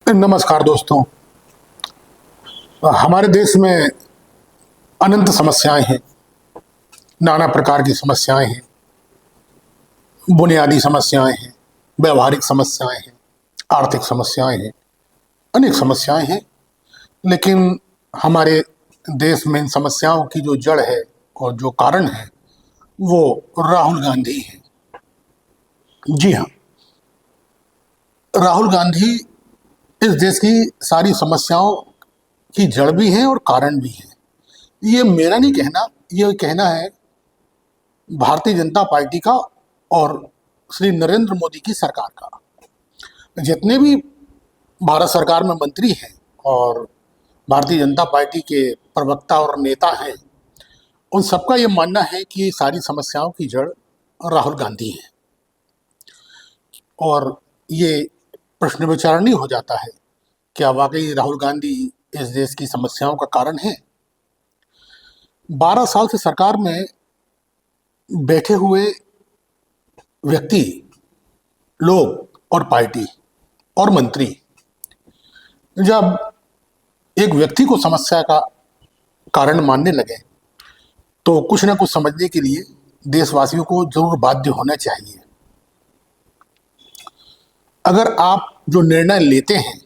नमस्कार दोस्तों। हमारे देश में अनंत समस्याएं हैं, नाना प्रकार की समस्याएं हैं, बुनियादी समस्याएं हैं, व्यवहारिक समस्याएं हैं, आर्थिक समस्याएं हैं, अनेक समस्याएं हैं। लेकिन हमारे देश में इन समस्याओं की जो जड़ है और जो कारण है वो राहुल गांधी है। जी हाँ, राहुल गांधी इस देश की सारी समस्याओं की जड़ भी है और कारण भी है। ये मेरा नहीं कहना, ये कहना है भारतीय जनता पार्टी का और श्री नरेंद्र मोदी की सरकार का। जितने भी भारत सरकार में मंत्री हैं और भारतीय जनता पार्टी के प्रवक्ता और नेता हैं, उन सबका ये मानना है कि ये सारी समस्याओं की जड़ राहुल गांधी है। और ये प्रश्न विचारणीय हो जाता है, क्या वाकई राहुल गांधी इस देश की समस्याओं का कारण है? 12 साल से सरकार में बैठे हुए व्यक्ति, लोग और पार्टी और मंत्री जब एक व्यक्ति को समस्या का कारण मानने लगे तो कुछ ना कुछ समझने के लिए देशवासियों को जरूर बाध्य होना चाहिए। अगर आप जो निर्णय लेते हैं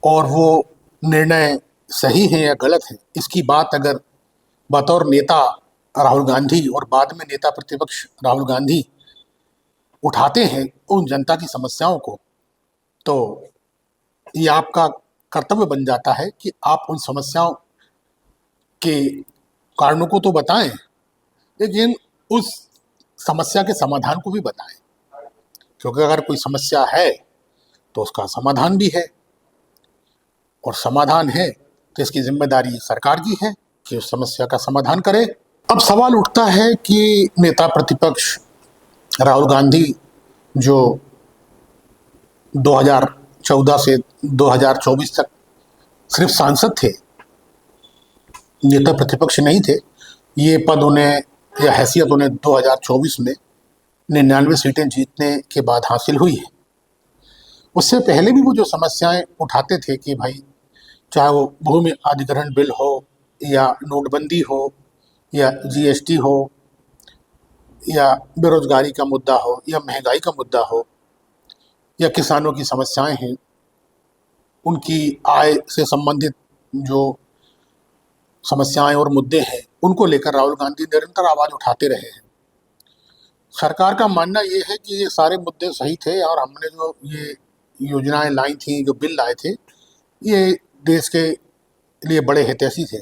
और वो निर्णय सही है या गलत है, इसकी बात अगर बतौर नेता राहुल गांधी और बाद में नेता प्रतिपक्ष राहुल गांधी उठाते हैं उन जनता की समस्याओं को, तो ये आपका कर्तव्य बन जाता है कि आप उन समस्याओं के कारणों को तो बताएं, लेकिन उस समस्या के समाधान को भी बताएं। क्योंकि अगर कोई समस्या है तो उसका समाधान भी है, और समाधान है तो इसकी जिम्मेदारी सरकार की है कि उस समस्या का समाधान करे। अब सवाल उठता है कि नेता प्रतिपक्ष राहुल गांधी जो 2014 से 2024 तक सिर्फ सांसद थे, नेता प्रतिपक्ष नहीं थे, ये पद उन्हें या हैसियत उन्हें 2024 में 99 सीटें जीतने के बाद हासिल हुई है। उससे पहले भी वो जो समस्याएं उठाते थे कि भाई चाहे वो भूमि अधिग्रहण बिल हो या नोटबंदी हो या जीएसटी हो या बेरोजगारी का मुद्दा हो या महंगाई का मुद्दा हो या किसानों की समस्याएं हैं, उनकी आय से संबंधित जो समस्याएं और मुद्दे हैं, उनको लेकर राहुल गांधी निरंतर आवाज उठाते रहे हैं। सरकार का मानना ये है कि ये सारे मुद्दे सही थे और हमने जो ये योजनाएं लाई थी, जो बिल लाए थे, ये देश के लिए बड़े हितैषी थे।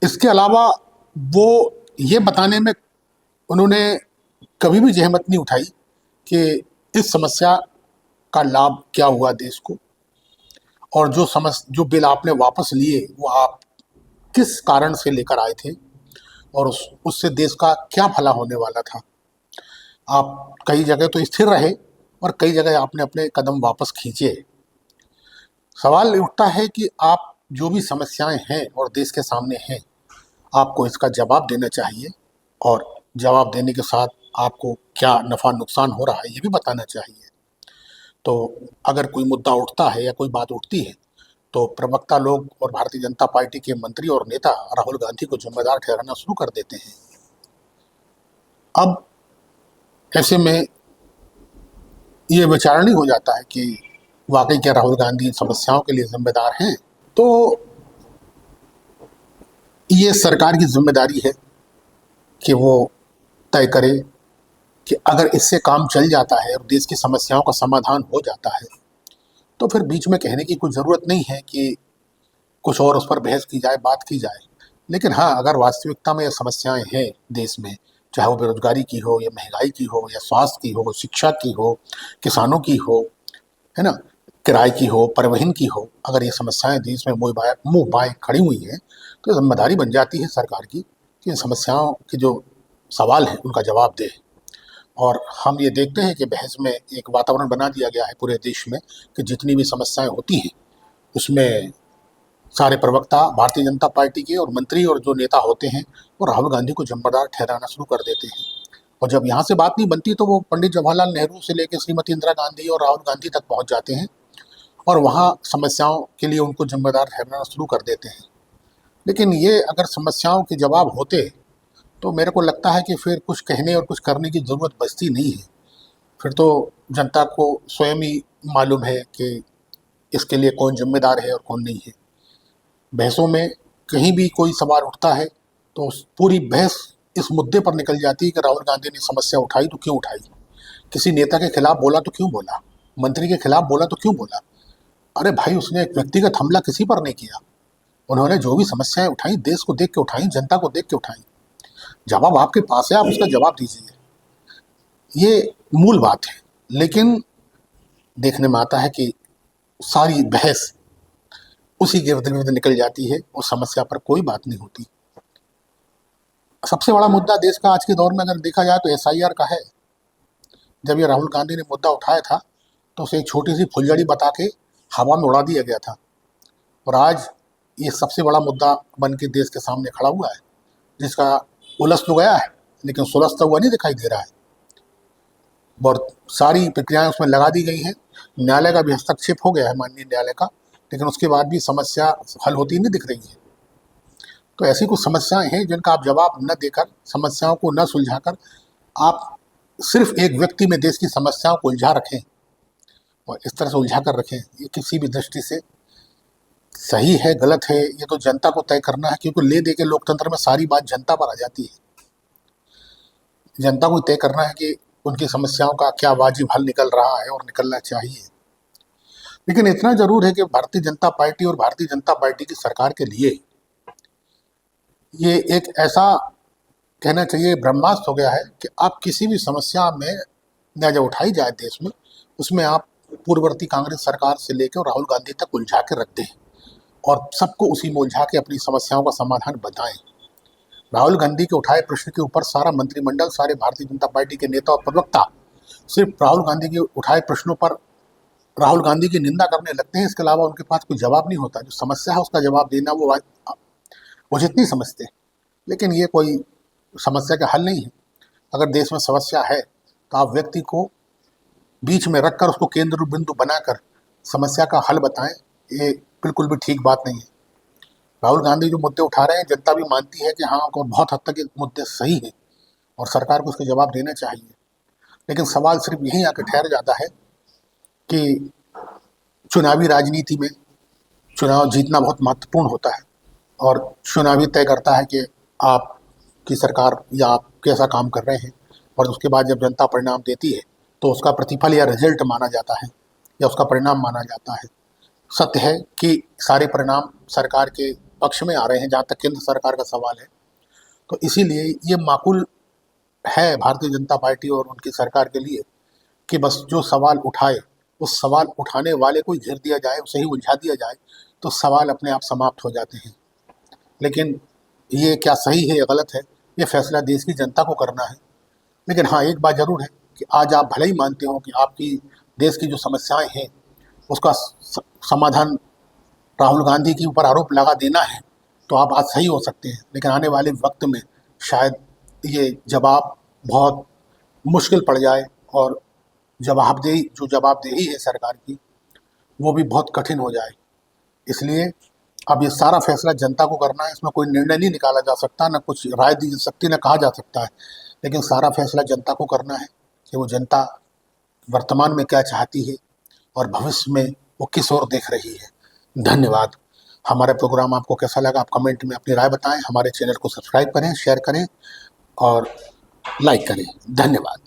इसके अलावा वो ये बताने में उन्होंने कभी भी जहमत नहीं उठाई कि इस समस्या का लाभ क्या हुआ देश को, और जो बिल आपने वापस लिए वो आप किस कारण से लेकर आए थे और उससे देश का क्या भला होने वाला था। आप कई जगह तो स्थिर रहे और कई जगह आपने अपने कदम वापस खींचे। सवाल उठता है कि आप जो भी समस्याएं हैं और देश के सामने हैं, आपको इसका जवाब देना चाहिए, और जवाब देने के साथ आपको क्या नफ़ा नुकसान हो रहा है ये भी बताना चाहिए। तो अगर कोई मुद्दा उठता है या कोई बात उठती है तो प्रवक्ता लोग और भारतीय जनता पार्टी के मंत्री और नेता राहुल गांधी को जिम्मेदार ठहराना शुरू कर देते हैं। अब ऐसे में ये विचारणीय हो जाता है कि वाकई क्या राहुल गांधी इन समस्याओं के लिए जिम्मेदार हैं। तो ये सरकार की जिम्मेदारी है कि वो तय करे कि अगर इससे काम चल जाता है और देश की समस्याओं का समाधान हो जाता है तो फिर बीच में कहने की कोई ज़रूरत नहीं है कि कुछ और उस पर बहस की जाए, बात की जाए। लेकिन हाँ, अगर वास्तविकता में ये समस्याएं हैं देश में, चाहे वो बेरोजगारी की हो या महंगाई की हो या स्वास्थ्य की हो, शिक्षा की हो, किसानों की हो, है ना, किराए की हो, परिवहन की हो, अगर ये समस्याएं देश में मुंह बाएं खड़ी हुई हैं तो जिम्मेदारी बन जाती है सरकार की कि इन समस्याओं के जो सवाल हैं उनका जवाब दे। और हम ये देखते हैं कि बहस में एक वातावरण बना दिया गया है पूरे देश में कि जितनी भी समस्याएं होती हैं उसमें सारे प्रवक्ता भारतीय जनता पार्टी के और मंत्री और जो नेता होते हैं वो राहुल गांधी को जिम्मेदार ठहराना शुरू कर देते हैं। और जब यहाँ से बात नहीं बनती तो वो पंडित जवाहरलाल नेहरू से लेकर श्रीमती इंदिरा गांधी और राहुल गांधी तक पहुँच जाते हैं और वहाँ समस्याओं के लिए उनको जिम्मेदार ठहराना शुरू कर देते हैं। लेकिन ये अगर समस्याओं के जवाब होते तो मेरे को लगता है कि फिर कुछ कहने और कुछ करने की ज़रूरत बचती नहीं है। फिर तो जनता को स्वयं ही मालूम है कि इसके लिए कौन जिम्मेदार है और कौन नहीं है। बहसों में कहीं भी कोई सवाल उठता है तो पूरी बहस इस मुद्दे पर निकल जाती है कि राहुल गांधी ने समस्या उठाई तो क्यों उठाई, किसी नेता के खिलाफ बोला तो क्यों बोला, मंत्री के खिलाफ बोला तो क्यों बोला। अरे भाई, उसने एक व्यक्तिगत हमला किसी पर नहीं किया। उन्होंने जो भी समस्याएं उठाई देश को देख के उठाई, जनता को देख के उठाई। जवाब आपके पास है, आप उसका जवाब दीजिए, ये मूल बात है। लेकिन देखने में आता है कि सारी बहस उसी गिर्द गिर्द निकल जाती है और समस्या पर कोई बात नहीं होती। सबसे बड़ा मुद्दा देश का आज के दौर में अगर देखा जाए तो एसआईआर का है। जब ये राहुल गांधी ने मुद्दा उठाया था तो उसे एक छोटी सी फुलझड़ी बता के हवा में उड़ा दिया गया था, और आज ये सबसे बड़ा मुद्दा बन के देश के सामने खड़ा हुआ है, जिसका उलझ तो गया है लेकिन सुलझता हुआ नहीं दिखाई दे रहा है। और सारी प्रक्रियाएं उसमें लगा दी गई हैं। न्यायालय का भी हस्तक्षेप हो गया है, माननीय न्यायालय का, लेकिन उसके बाद भी समस्या हल होती नहीं दिख रही है। तो ऐसी कुछ समस्याएं हैं जिनका आप जवाब न देकर, समस्याओं को न सुलझाकर आप सिर्फ एक व्यक्ति में देश की समस्याओं को उलझा रखें और इस तरह से उलझा कर रखें, ये किसी भी दृष्टि से सही है गलत है ये तो जनता को तय करना है, क्योंकि ले दे के लोकतंत्र में सारी बात जनता पर आ जाती है। जनता को तय करना है कि उनकी समस्याओं का क्या वाजिब हल निकल रहा है और निकलना चाहिए। लेकिन इतना जरूर है कि भारतीय जनता पार्टी और भारतीय जनता पार्टी की सरकार के लिए ये एक ऐसा कहना चाहिए ब्रह्मास्त्र हो गया है कि आप किसी भी समस्या में न जब उठाई जाए देश में, उसमें आप पूर्ववर्ती कांग्रेस सरकार से लेकर राहुल गांधी तक उलझा के रख दें और सबको उसी में उलझा के अपनी समस्याओं का समाधान बताएं। राहुल गांधी के उठाए प्रश्न के ऊपर सारा मंत्रिमंडल, सारे भारतीय जनता पार्टी के नेता और प्रवक्ता सिर्फ राहुल गांधी के उठाए प्रश्नों पर राहुल गांधी की निंदा करने लगते हैं। इसके अलावा उनके पास कोई जवाब नहीं होता। जो समस्या है उसका जवाब देना वो उचित नहीं समझते। लेकिन ये कोई समस्या का हल नहीं है। अगर देश में समस्या है तो आप व्यक्ति को बीच में रखकर उसको केंद्र बिंदु बनाकर समस्या का हल बताएं, ये बिल्कुल भी ठीक बात नहीं है। राहुल गांधी जो मुद्दे उठा रहे हैं, जनता भी मानती है कि हाँ, को बहुत हद तक ये मुद्दे सही है और सरकार को उसके जवाब देना चाहिए। लेकिन सवाल सिर्फ यहीं आकर ठहर जाता है कि चुनावी राजनीति में चुनाव जीतना बहुत महत्वपूर्ण होता है और चुनाव ही तय करता है कि आपकी सरकार या आप कैसा काम कर रहे हैं, और उसके बाद जब जनता परिणाम देती है तो उसका प्रतिफल या रिजल्ट माना जाता है या उसका परिणाम माना जाता है। सत्य है कि सारे परिणाम सरकार के पक्ष में आ रहे हैं जहाँ तक केंद्र सरकार का सवाल है। तो इसीलिए ये माकूल है भारतीय जनता पार्टी और उनकी सरकार के लिए कि बस जो सवाल उठाए उस सवाल उठाने वाले को ही घेर दिया जाए, उसे ही उलझा दिया जाए, तो सवाल अपने आप समाप्त हो जाते हैं। लेकिन ये क्या सही है या गलत है, ये फैसला देश की जनता को करना है। लेकिन हाँ, एक बात जरूर है कि आज आप भले ही मानते हो कि आपकी देश की जो समस्याएं हैं उसका समाधान राहुल गांधी के ऊपर आरोप लगा देना है, तो आप आज सही हो सकते हैं। लेकिन आने वाले वक्त में शायद ये जवाब बहुत मुश्किल पड़ जाए और जवाबदेही है सरकार की, वो भी बहुत कठिन हो जाए। इसलिए अब ये सारा फैसला जनता को करना है। इसमें कोई निर्णय नहीं निकाला जा सकता, ना कुछ राय दी जा सकती, ना कहा जा सकता है। लेकिन सारा फैसला जनता को करना है कि वो जनता वर्तमान में क्या चाहती है और भविष्य में वो किस ओर देख रही है। धन्यवाद। हमारा प्रोग्राम आपको कैसा लगा, आप कमेंट में अपनी राय बताएं। हमारे चैनल को सब्सक्राइब करें, शेयर करें और लाइक करें। धन्यवाद।